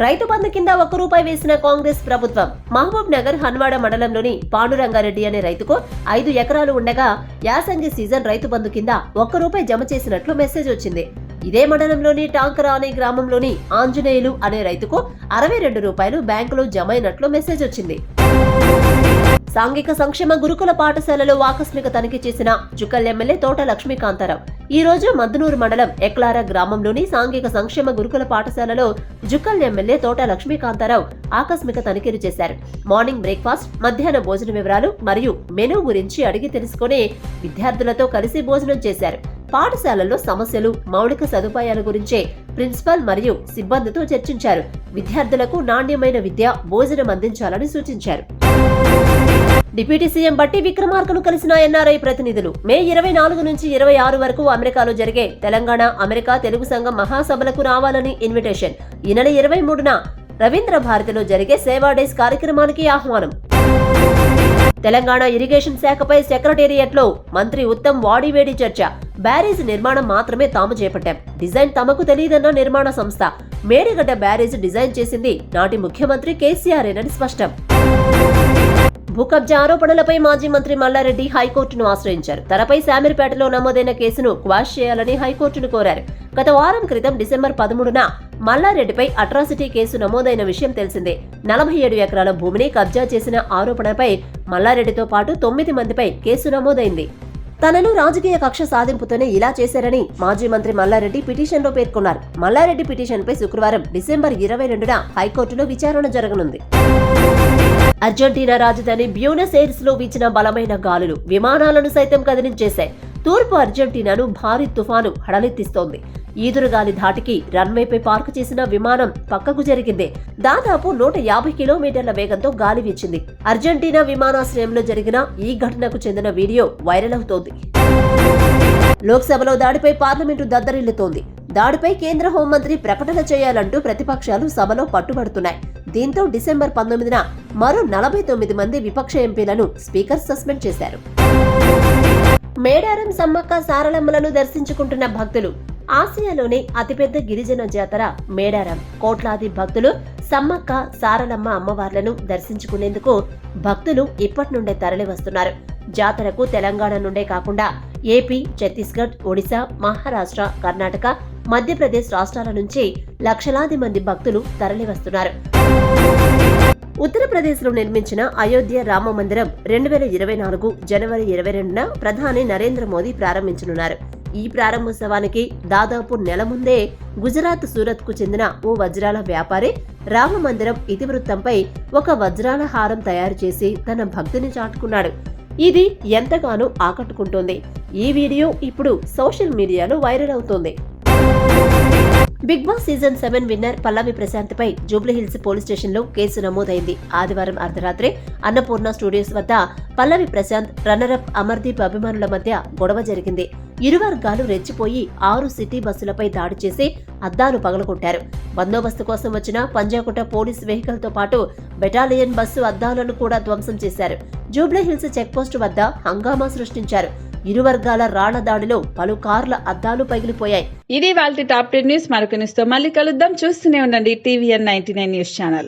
రైతు బంధు కింద ₹1 వేసిన కాంగ్రెస్ ప్రభుత్వం. మహబూబ్ నగర్ హన్వాడ మండలంలోని పాండురంగారెడ్డి అనే రైతుకు 5 ఎకరాలు ఉండగా యాసంగి సీజన్ రైతు బంధు కింద ₹1 జమ చేసినట్లు మెసేజ్ వచ్చింది. ఇదే మండలంలోని టాంకరా అనే గ్రామంలోని ఆంజనేయులు అనే రైతుకు ₹62 బ్యాంకులో జమ అయినట్లు మెసేజ్ వచ్చింది. సాంఘిక సంక్షేమ గురుకుల పాఠశాలలో ఆకస్మిక తనిఖీ చేసిన జుక్కల్ ఎమ్మెల్యే తోట లక్ష్మీకాంతారావు. ఈ రోజు మద్దునూరు మండలం ఎక్లార గ్రామంలోని సాంఘిక సంక్షేమ గురుకుల పాఠశాలలో జుక్కల్ ఎమ్మెల్యే తోట లక్ష్మీకాంతారావు ఆకస్మిక తనిఖీలు చేశారు. మార్నింగ్ బ్రేక్ఫాస్ట్, మధ్యాహ్న భోజన వివరాలు మరియు మెనూ గురించి అడిగి తెలుసుకుని విద్యార్థులతో కలిసి భోజనం చేశారు. పాఠశాలల్లో సమస్యలు, మౌలిక సదుపాయాల గురించే ప్రిన్సిపల్ మరియు సిబ్బందితో చర్చించారు. విద్యార్థులకు నాణ్యమైన విద్య, భోజనం అందించాలని సూచించారు. డిప్యూటీ సీఎం బట్టి విక్రమార్కను కలిసిన ఎన్ఆర్ఐ ప్రతినిధులు. మే 24 నుంచి 26 వరకు అమెరికాలో జరిగే తెలంగాణ అమెరికా తెలుగు సంఘం మహాసభలకు రావాలని ఇన్విటేషన్. ఈ నెల 23న రవీంద్ర భారతిలో జరిగే సేవా డేస్ కార్యక్రమానికి ఆహ్వానం. తెలంగాణ ఇరిగేషన్ శాఖపై సెక్రటేరియట్లో మంత్రి ఉత్తమ్ వాడివేడి చర్చ. బ్యారేజ్ నిర్మాణం మాత్రమే తాము చేపట్టాం, డిజైన్ తమకు తెలియదన్న నిర్మాణ సంస్థ. మేడిగడ్డ బ్యారేజ్ డిజైన్ చేసింది నాటి ముఖ్యమంత్రి కేసీఆర్ఏనని స్పష్టం. భూకబ్జా ఆరోపణలపై మాజీ మంత్రి మల్లారెడ్డి హైకోర్టును ఆశ్రయించారు. తనపై శామీర్పేటలో నమోదైన కేసును క్వాష్ చేయాలని హైకోర్టును కోరారు. గత వారం క్రితం డిసెంబర్ 13న మల్లారెడ్డిపై అట్రాసిటీ కేసు నమోదైన విషయం తెలిసిందే. 47 ఎకరాల భూమిని కబ్జా చేసిన ఆరోపణపై మల్లారెడ్డితో పాటు 9 మందిపై కేసు నమోదైంది. తనను రాజకీయ కక్ష సాధింపుతోనే ఇలా చేశారని మాజీ మంత్రి మల్లారెడ్డి పిటిషన్లో పేర్కొన్నారు. మల్లారెడ్డి పిటిషన్పై శుక్రవారం డిసెంబర్ 22న హైకోర్టులో విచారణ జరగనుంది. అర్జెంటీనా రాజధాని బ్యూనస్ ఎయిర్స్ లో వీచిన బలమైన గాలులు విమానాలను సైతం కదిలించేశాయి. తూర్పు అర్జెంటీనాను భారీ తుఫాను హడలెత్తిస్తోంది. ఈదురుగాలి ధాటికి రన్వేపై పార్కు చేసిన విమానం పక్కకు జరిగింది. దాదాపు 150 కిలోమీటర్ల వేగంతో గాలి వీచింది. అర్జెంటీనా విమానాశ్రయంలో జరిగిన ఈ ఘటనకు చెందిన వీడియో వైరల్ అవుతోంది. లోక్సభలో దాడిపై పార్లమెంటు దద్దరిల్లుతోంది. దాడిపై కేంద్ర హోంమంత్రి ప్రకటన చేయాలంటూ ప్రతిపక్షాలు సభలో పట్టుబడుతున్నాయి. దీంతో డిసెంబర్ 19న మరో 49 మంది విపక్ష ఎంపీలను స్పీకర్ సస్పెండ్ చేశారు. మేడారం సమ్మక్క సారలమ్మలను దర్శించుకుంటున్న భక్తులు. ఆసియాలోనే అతిపెద్ద గిరిజన జాతర మేడారం. కోట్లాది భక్తులు సమ్మక్క సారలమ్మ అమ్మవార్లను దర్శించుకునేందుకు భక్తులు ఇప్పటి నుండే తరలి వస్తున్నారు. జాతరకు తెలంగాణ నుండే కాకుండా ఏపీ, ఛత్తీస్గఢ్, ఒడిశా, మహారాష్ట్ర, కర్ణాటక, మధ్యప్రదేశ్ రాష్ట్రాల నుంచి లక్షలాది మంది భక్తులు తరలివస్తున్నారు. ఉత్తరప్రదేశ్లో నిర్మించిన అయోధ్య రామ మందిరం 2024 జనవరి 22న ప్రధాని నరేంద్ర మోదీ ప్రారంభించనున్నారు. ఈ ప్రారంభోత్సవానికి దాదాపు నెల ముందే గుజరాత్ సూరత్ కు చెందిన ఓ వజ్రాల వ్యాపారి రామ మందిరం ఇతివృత్తంపై ఒక వజ్రాల హారం తయారు చేసి తన భక్తిని చాటుకున్నాడు. ఇది ఎంతగానో ఆకట్టుకుంటోంది. ఈ వీడియో ఇప్పుడు సోషల్ మీడియాలో వైరల్ అవుతోంది. బిగ్ బాస్ సీజన్ 7 విన్నర్ పల్లవి ప్రశాంత్ పై జూబ్లీహిల్స్ పోలీస్ స్టేషన్ లో కేసు నమోదైంది. ఆదివారం అర్ధరాత్రి అన్నపూర్ణ స్టూడియోస్ వద్ద పల్లవి ప్రశాంత్, రన్నరప్ అమర్దీప్ అభిమానుల మధ్య గొడవ జరిగింది. ఇరు వర్గాలు రెచ్చిపోయి 6 సిటీ బస్సులపై దాడి చేసి అద్దాలు పగలగొట్టారు. బందోబస్తు కోసం వచ్చిన పంజాగుట్ట పోలీస్ వెహికల్ తో పాటు బెటాలియన్ బస్సు అద్దాలను కూడా ధ్వంసం చేశారు. జూబ్లీహిల్స్ చెక్పోస్టు వద్ద హంగామా సృష్టించారు. ఇరు వర్గాల రాళ్ల దాడిలో పలు కార్ల అద్దాలు పగిలిపోయాయి. ఇది వాళ్ళ టాప్ 10 న్యూస్. మరొక న్యూస్ తో మళ్ళీ కలుద్దాం. చూస్తూనే ఉండండి TVN 99 న్యూస్ ఛానల్.